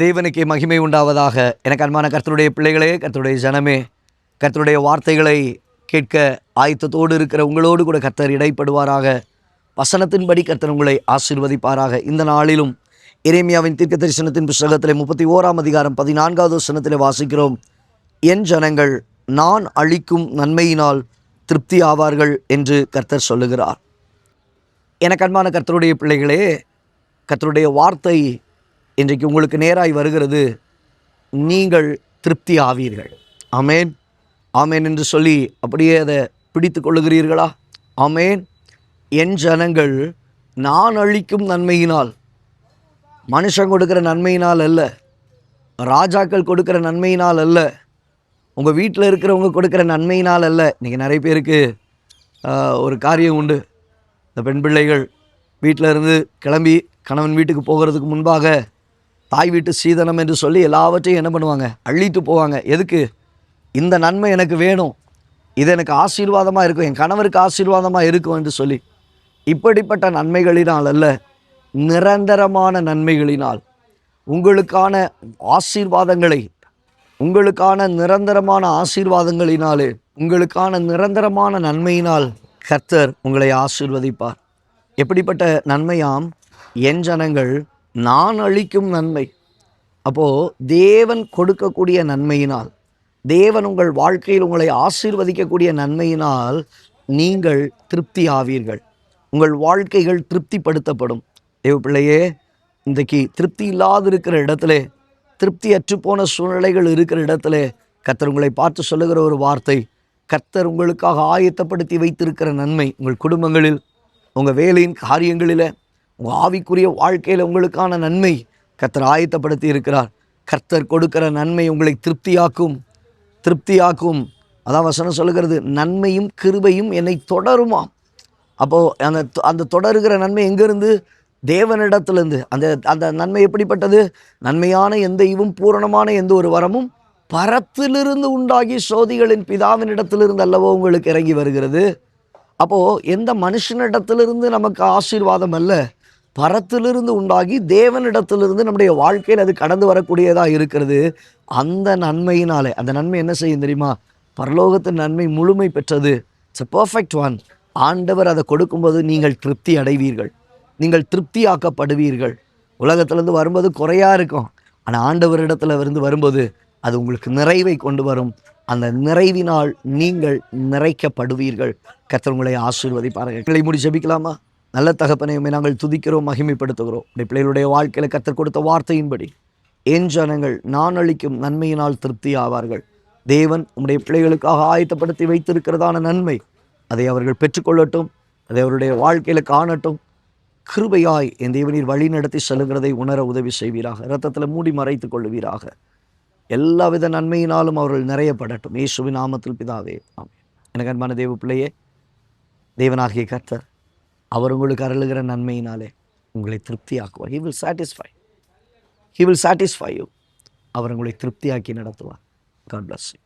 தேவனுக்கே மகிமை உண்டாவதாக. எனக்கு அன்பான கர்த்தருடைய பிள்ளைகளே, கர்த்தருடைய ஜனமே, கர்த்தருடைய வார்த்தைகளை கேட்க ஆயத்தத்தோடு இருக்கிற உங்களோடு கூட கர்த்தர் இடைப்படுவாராக. வசனத்தின்படி கர்த்தர் உங்களை ஆசீர்வதிப்பாராக. இந்த நாளிலும் எரேமியாவின் தீர்க்கதரிசனத்தின் புஸ்தகத்திலே 31ஆம் அதிகாரம் 14வது வசனத்திலே வாசிக்கிறோம். என் ஜனங்கள் நான் அளிக்கும் நன்மையினால் திருப்தி ஆவார்கள் என்று கர்த்தர் சொல்லுகிறார். எனக்கு அன்பான கர்த்தருடைய பிள்ளைகளே, கர்த்தருடைய வார்த்தை இன்றைக்கு உங்களுக்கு நேராய் வருகிறது. நீங்கள் திருப்தி ஆவீர்கள். ஆமேன், ஆமேன் என்று சொல்லி அப்படியே அதை பிடித்து கொள்ளுகிறீர்களா? ஆமேன். என் ஜனங்கள் நான் அளிக்கும் நன்மையினால், மனுஷன் கொடுக்கிற நன்மையினால் அல்ல, ராஜாக்கள் கொடுக்கிற நன்மையினால் அல்ல, உங்கள் வீட்டில் இருக்கிறவங்க கொடுக்குற நன்மையினால் அல்ல. இன்றைக்கி நிறைய பேருக்கு ஒரு காரியம் உண்டு. இந்த பெண் பிள்ளைகள் வீட்டில் இருந்து கிளம்பி கணவன் வீட்டுக்கு போகிறதுக்கு முன்பாக தாய் வீட்டு சீதனம் என்று சொல்லி எல்லாவற்றையும் என்ன பண்ணுவாங்க? அள்ளிட்டு போவாங்க. எதுக்கு? இந்த நன்மை எனக்கு வேணும், இது எனக்கு ஆசீர்வாதமாக இருக்கும், என் கணவருக்கு ஆசீர்வாதமாக இருக்கும் என்று சொல்லி. இப்படிப்பட்ட நன்மைகளினால் அல்ல, நிரந்தரமான நன்மைகளினால், உங்களுக்கான ஆசீர்வாதங்களை, உங்களுக்கான நிரந்தரமான ஆசீர்வாதங்களினாலே, உங்களுக்கான நிரந்தரமான நன்மையினால் கர்த்தர் உங்களை ஆசீர்வதிப்பார். எப்படிப்பட்ட நன்மையாம்? என் ஜனங்கள் நான் அளிக்கும் நன்மை. அப்போது தேவன் கொடுக்கக்கூடிய நன்மையினால், தேவன் உங்கள் வாழ்க்கையில் உங்களை ஆசீர்வதிக்கக்கூடிய நன்மையினால் நீங்கள் திருப்தி ஆவீர்கள். உங்கள் வாழ்க்கைகள் திருப்திப்படுத்தப்படும். தேவ பிள்ளையே, இன்றைக்கு திருப்தி இல்லாது இருக்கிற இடத்துல, திருப்தி அற்றுப்போன சூழ்நிலைகள் இருக்கிற இடத்துல கர்த்தர் உங்களை பார்த்து சொல்லுகிற ஒரு வார்த்தை, கர்த்தர் உங்களுக்காக ஆயத்தப்படுத்தி வைத்திருக்கிற நன்மை, உங்கள் குடும்பங்களில், உங்கள் வேலையின் காரியங்களில், உங்கள் ஆவிக்குரிய வாழ்க்கையில் உங்களுக்கான நன்மை கர்த்தர் ஆயத்தப்படுத்தி இருக்கிறார். கர்த்தர் கொடுக்கிற நன்மை உங்களை திருப்தியாக்கும். அதான் வசனம் சொல்லுகிறது, நன்மையும் கிருபையும் என்னை தொடருமா. அப்போது அந்த தொடருகிற நன்மை எங்கேருந்து? தேவனிடத்திலிருந்து. அந்த நன்மை எப்படிப்பட்டது? நன்மையான எந்த ஈவும் பூரணமான எந்த ஒரு வரமும் பரத்திலிருந்து உண்டாகி சோதிகளின் பிதாவினிடத்திலிருந்து அல்லவோ உங்களுக்கு இறங்கி வருகிறது. அப்போது எந்த மனுஷனிடத்திலிருந்து நமக்கு ஆசீர்வாதம் அல்ல, பரத்திலிருந்து உண்டாகி தேவனிடத்திலிருந்து நம்முடைய வாழ்க்கையில் அது கடந்து வரக்கூடியதாக இருக்கிறது. அந்த நன்மையினாலே, அந்த நன்மை என்ன செய்யும் தெரியுமா? பரலோகத்தின் நன்மை முழுமை பெற்றது. It's a perfect one. ஆண்டவர் அதை கொடுக்கும்போது நீங்கள் திருப்தி அடைவீர்கள், நீங்கள் திருப்தியாக்கப்படுவீர்கள். உலகத்திலேருந்து வரும்போது குறையாக இருக்கும், ஆனால் ஆண்டவரிடத்தில் இருந்து வரும்போது அது உங்களுக்கு நிறைவை கொண்டு வரும். அந்த நிறைவினால் நீங்கள் நிறைக்கப்படுவீர்கள். கர்த்தர் உங்களை ஆசீர்வதிப்பார்கள். பிள்ளை மூடி ஜெபிக்கலாமா? நல்ல தகப்பனே, நாங்கள் துதிக்கிறோம், மகிமைப்படுத்துகிறோம். இந்த பிள்ளைகளுடைய வாழ்க்கையில் கர்த்தர் கொடுத்த வார்த்தையின்படி என் ஜனங்கள் நான் அளிக்கும் நன்மையினால் திருப்தி ஆவார்கள். தேவன் உம்முடைய பிள்ளைகளுக்காக ஆயத்தப்படுத்தி வைத்திருக்கிறதான நன்மை, அதை அவர்கள் பெற்றுக்கொள்ளட்டும், அதை அவருடைய வாழ்க்கையில் காணட்டும். கிருபையாய் என் தேவனீர் வழி நடத்தி செல்லுகிறதை உணர உதவி செய்வீராக. இரத்தத்தில் மூடி மறைத்துக் கொள்ளுவீராக. எல்லாவித நன்மையினாலும் அவர்கள் நிறையப்படட்டும். இயேசுவின் நாமத்தில் பிதாவே, ஆமென். எனக்கு அன்பான தேவ பிள்ளையே, தேவனாகிய கர்த்தர் அவர் உங்களுக்கு அருளுகிற நன்மையினாலே உங்களை திருப்தியாக்குவார். He will satisfy you. அவர் உங்களை திருப்தியாக்கி நடத்துவார். God bless you.